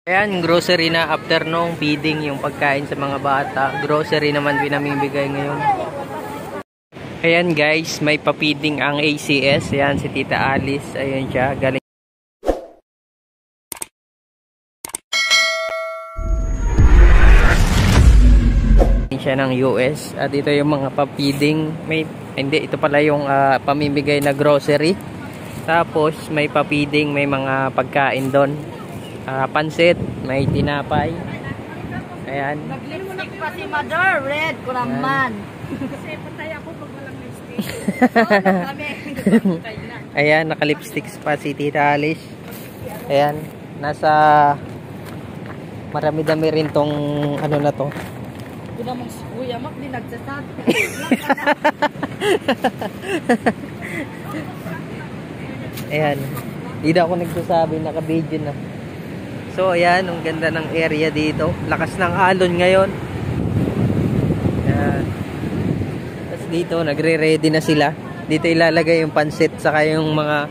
Ayan, grocery na after nung feeding yung pagkain sa mga bata. Grocery naman pinamimigay ngayon. Ayan guys, may pa-feeding ang ACS. Ayan si Tita Alice. Ayan siya, galing siya ng US. At ito yung mga pa-feeding. Hindi, ito pala yung pamimigay na grocery. Tapos may pa-feeding, may mga pagkain doon. Pansit, may tinapay. Ayan. Nag-lipstick pa si Mother, red ko naman. Kasi patay ako pag walang lipstick. Ayan, naka-lipsticks pa si Tita Alice. Ayan, nasa marami-dami rin tong ano na to. Ito namang si Kuya Mac, di nagsasad. Ayan, hindi na ako nagsasabi, naka-video na. So ayan, ang ganda ng area dito. Lakas ng alon ngayon. Ayan. Tapos dito, nagre-ready na sila. Dito ilalagay yung pansit saka yung mga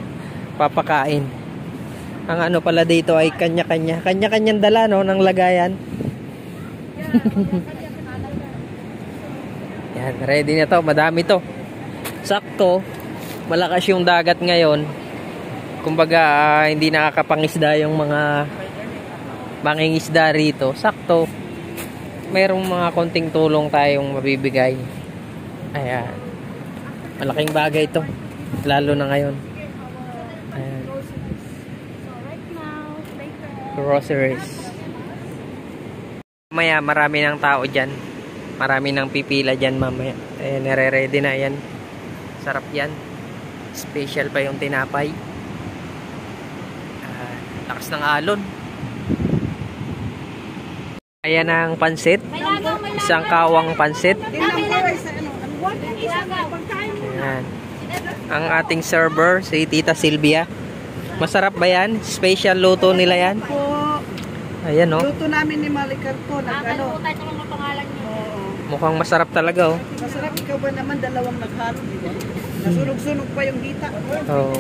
papakain. Ang ano pala dito ay kanya-kanya. Kanya-kanyang dala, no, ng lagayan. Ayan, ready na to. Madami to. Sakto, malakas yung dagat ngayon. Kumbaga, hindi nakakapangisda yung mga mangingisda rito. Sakto, mayroong mga konting tulong tayong mabibigay. Ayan, malaking bagay ito, lalo na ngayon. Ayan. Groceries. Mamaya marami ng tao dyan, marami ng pipila dyan mamaya. Ayan, nare-ready na yan. Sarap yan. Special pa yung tinapay. Lakas ng alon. Ayan ang pansit. Isang kawang pansit. Ayan. Ang ating server, si Tita Sylvia. Masarap ba yan? Special luto nila yan? Ayan, no? Luto namin ni Malicar po. Mukhang masarap talaga, oh. Masarap, ikaw ba naman dalawang naghalo, di ba? Nasunog-sunog pa yung dita. Oo.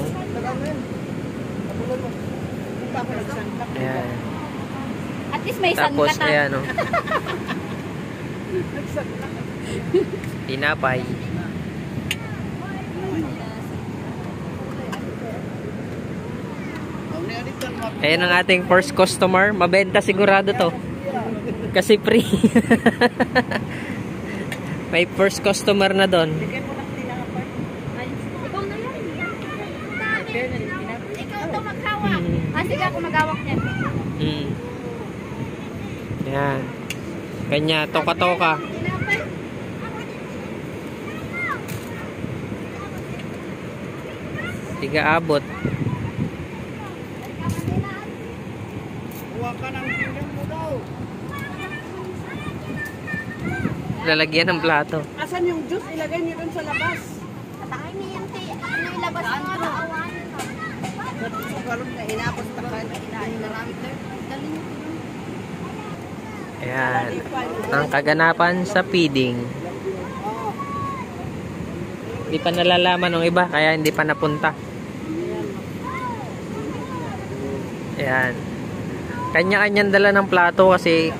Ayan. At least may tapos, sanggatan. ayan, oh. Tinapay. Ayan ang ating first customer. Mabenta sigurado to. Kasi free. May first customer na doon. Ikaw ito maghawak. Sige ako maghawak niya. Yan. Kanya, toka-toka. Tiga abot. Huwag ka ng pinggan mo daw. Lalagyan ng plato. Asan yung juice? Ilagay niyo dun sa labas. Patay niya yung ano ilabas mo na awan. Sugarong na inapos na kain na inahin na namin tayo. Dali niyo. Ayan. Ang kaganapan sa feeding. Hindi pa nalalaman ng iba, kaya hindi pa napunta. Ayan. Kanya-kanyang dala ng plato kasi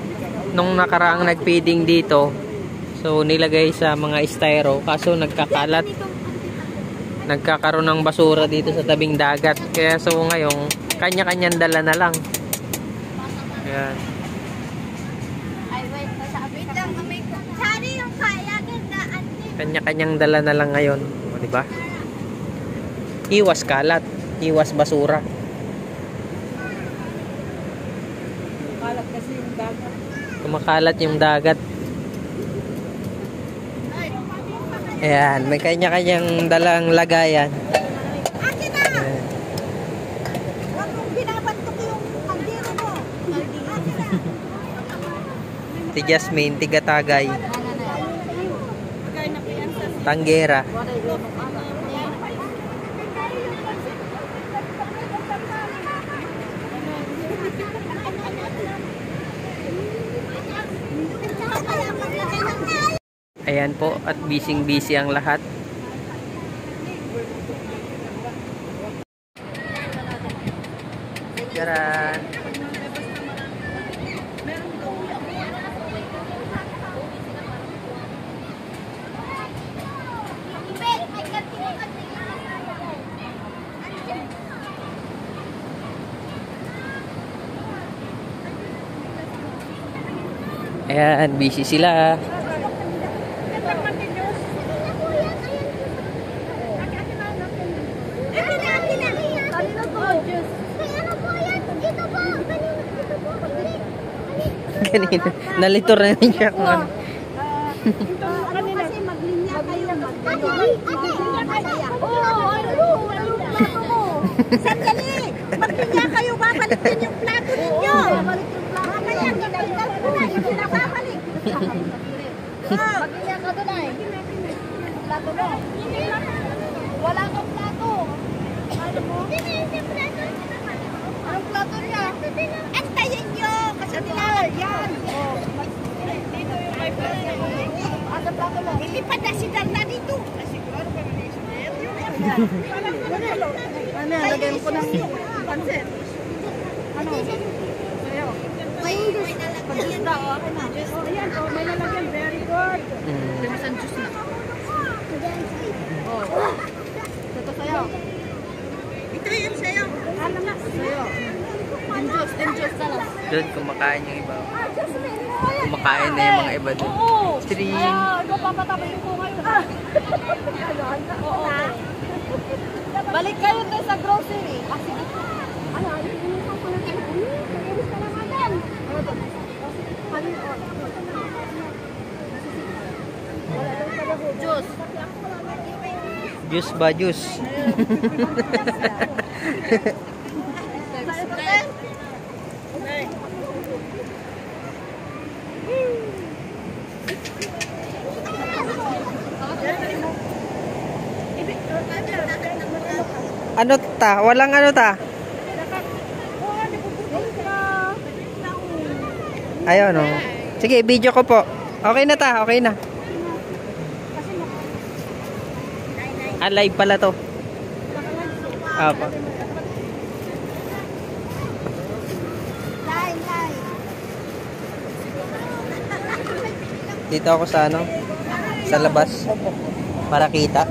nung nakaraang nag-feeding dito, so nilagay sa mga styro, kaso nagkakalat. Nagkakaroon ng basura dito sa tabing dagat. Kaya so ngayon, kanya-kanyang dala na lang. Ayan. Kanya-kanyang dala na lang ngayon. O, diba? Iwas kalat. Iwas basura. Kumakalat kasi yung dagat. Kumakalat yung dagat. Ayan. May kanya-kanyang dalang lagayan. Akin na! Huwag mong binabantok yung kaldero mo. Si Jasmine, tiga-tagay. Tanggera. Ayan po, at busy-busy ang lahat. Charan! Ayan, busy sila. Kanina, nalito rin siya kung ano. Kasi maglinya kayo. Sandali! Maglinya kayo, babalik din yung plato ninyo. Mamaya, ginagdal ko na, yung pinababalik. Maglinya ka doon ay. Plato mo. Wala kang plato. Ano mo? Anong plato niya? Antayin nyo! Kasi nila, yan. Dito yung may plato. Ano plato mo? Ilipad na si Darla dito. Siguro ka na ano, lagyan ko ng pansit. Ano? Sayo. May pag-isda o ako na. Ayan, may nalagyan. Very good. Limisan juice na. Ito sayo. Ito yung sayo. Ano na? Sayo. Din juice na lang. Doon, kumakain yung iba. Kumakain na yung mga iba doon. String. Ikaw papatapasin ko ngayon. Oo. Balik kayo tayo sa grocery. Sige. Ano? Juice. Juice ba juice? Ano ta? Walang ano ta? Ayun, no. Sige, video ko po. Okay na ta, okay na. Ah, live pala to. Apo. Dito ako sa ano? Sa labas. Para kita.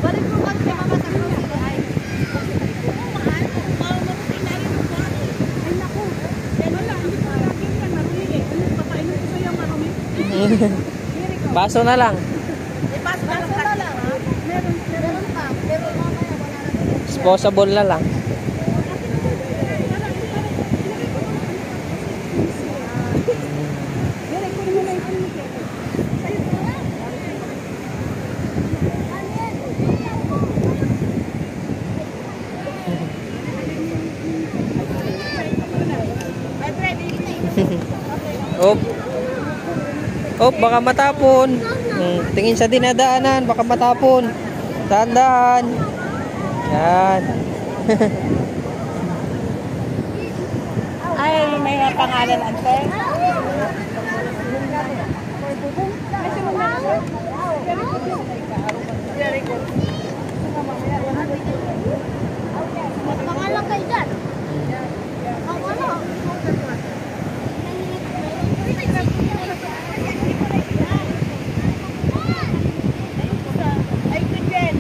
Balik mo kasi mama sa grocery ay. Baso na lang. Baso na lang ha? Meron pa. Pero mamaya wala na. Disposable na lang. Op. Op, baka matapon. Tingin sa dinadaanan, baka matapon. Tandaan. Yan. Ay, may pangalan ante. Very good. Pangalan kayo dyan? Ang ano? Ay, good yan.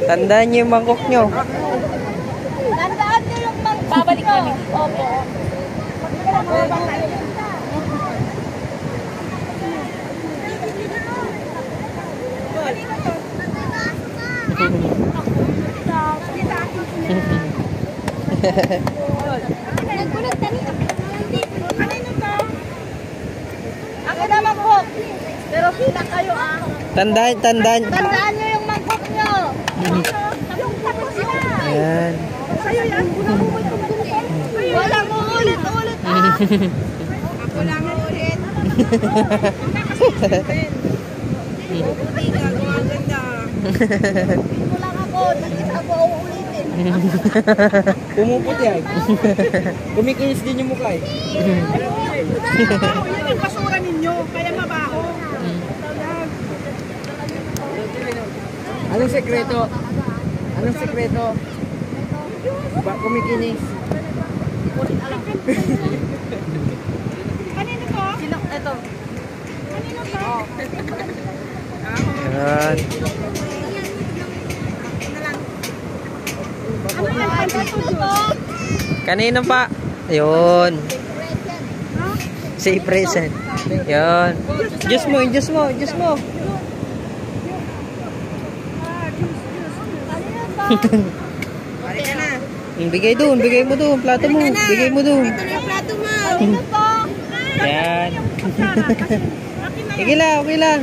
Tandaan niyo yung mangkok nyo. Tandaan nyo yung Babalik kami. Opo. Nagkulog tani. Kanino to? Ako naman po. Pero sila kayo ah. Tandaan. Tandaan nyo yung mangkok nyo. Yung tapos na. Ayan. Sa'yo yan. Walang uulit-ulit. Ako lang ang ulit. Buti ka, gumaganda. Ito lang ako. Nakita ko uulitin. Pumuputi ay. Kumikinis din yung mukha eh. Yan ang basura ninyo, kaya mabaho. Anong sekreto? Anong sekreto? Kumikinis. Kanino to? Sino? Ito. Kanino to? Yan. Ano yan? Kanino to? Kanino pa? Ayun. Say present. Yan. Diyos mo, Diyos mo, Diyos mo. Bigay doon, bigay mo doon, plato mo, bigay mo doon. Ito na yung plato mo. Kanino to? Yan. Sige lang, okay lang.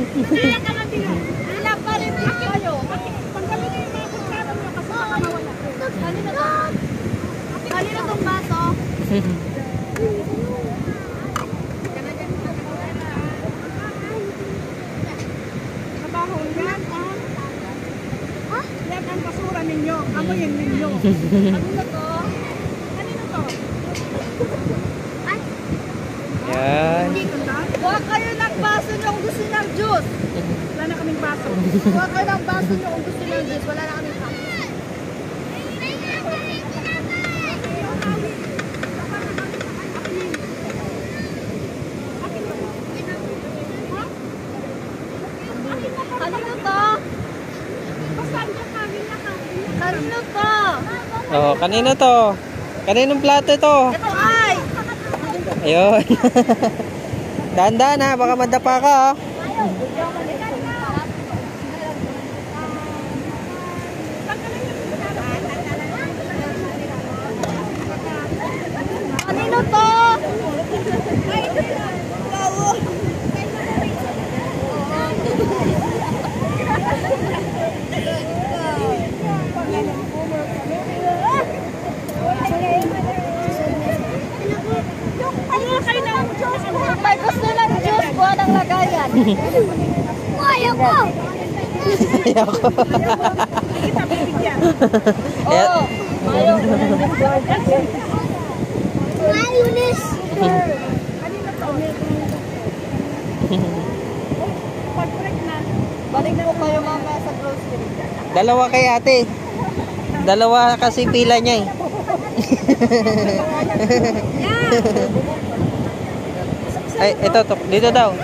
Ilang pa rin kayo. Pagkami niyo yung mga kutsara mo kasi baka mawala. Kanino to? Kanino tong baso? Nabahon yan, ha? Yan ang basura ninyo. Amoyin ninyo. Kanino to? Kanino to? Yan. Huwag kayo ng baso nyo kung gusto ng juice. Wala na kaming baso. Huwag kayo ng baso nyo kung gusto ng juice. Wala na kaming baso. Kanino to? Kanino to? Oh, kanino to? Kaninong plato to? Ito ay! Ayun. Dahan-dahan ha, baka madapa ka ha. Kanino to? May gusto ng juice, buwan ang lagayan. Ayaw ko. Ayaw ko. Oo. Ayaw ko ng juice. Mayonnaise. Balik po kayo mamaya sa grocery. Dalawa kay ate. Dalawa kasi pila niya eh. Ay, ito to. Dito daw.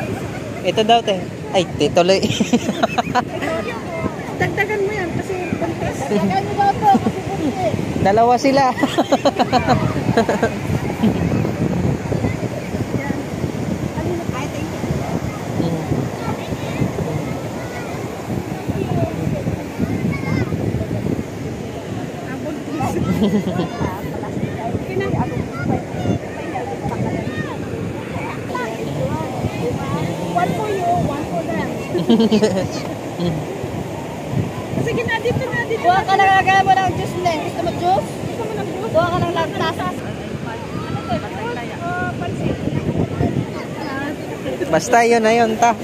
Ito daw te. Ay, tituloy. Dagdagan mo yan kasi buntis. Dagdagan mo daw to kasi buntis. Dalawa sila. One for you, one for them. Sige na, dito na, dito. Buha ka lang lagay mo ng juice na. Gusto mo juice? Gusto mo ng juice? Buha ka lang lagtas. Basta yun na yun, ta.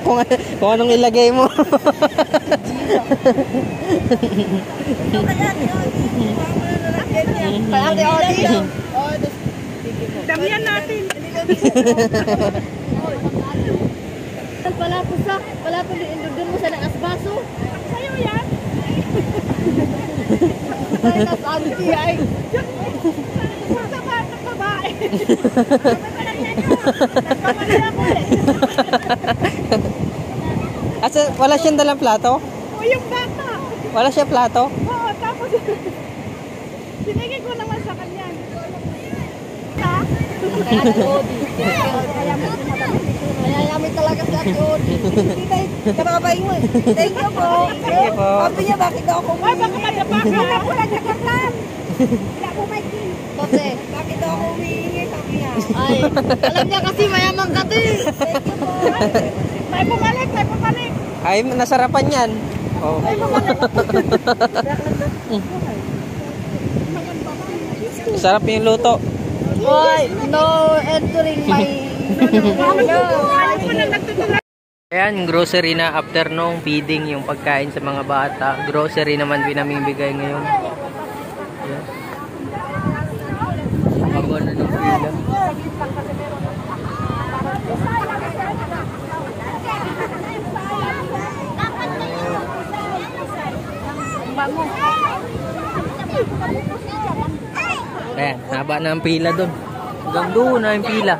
kung anong ilagay mo. Ate Odi. Damihan natin. Palapusak. Doon mo sa nakasbaso. Sa'yo yan. Ay, nas-auntie ay. Sa babae. Nagkamalay ako eh. Asa, wala siyang dalang plato? O yung bata. Wala siya plato? Oo, tapos sinigay ko naman sa kanya. Ha? Mayayami talaga si Ate Odi. Kababay mo. Thank you po. Thank you po. Sabi niya, bakit daw ako humingi? Ay, baka madapa ka. Wala po nagkakaklan. Wala po may king. Kasi, bakit daw ako humingi? Sabi niya. Ay, alam niya kasi mayamang ka to eh. Thank you po. May pumalik, may pumalik. Ay, nasarapan yan. Oh. May pumalik. Sarap yung luto. Boy, no entering my... Ayan, grocery na after nung feeding yung pagkain sa mga bata. Grocery naman pinamimigay ngayon. Ayan. Haba na ng pila. Ayan, haba na ang pila doon. Hanggang doon na yung pila.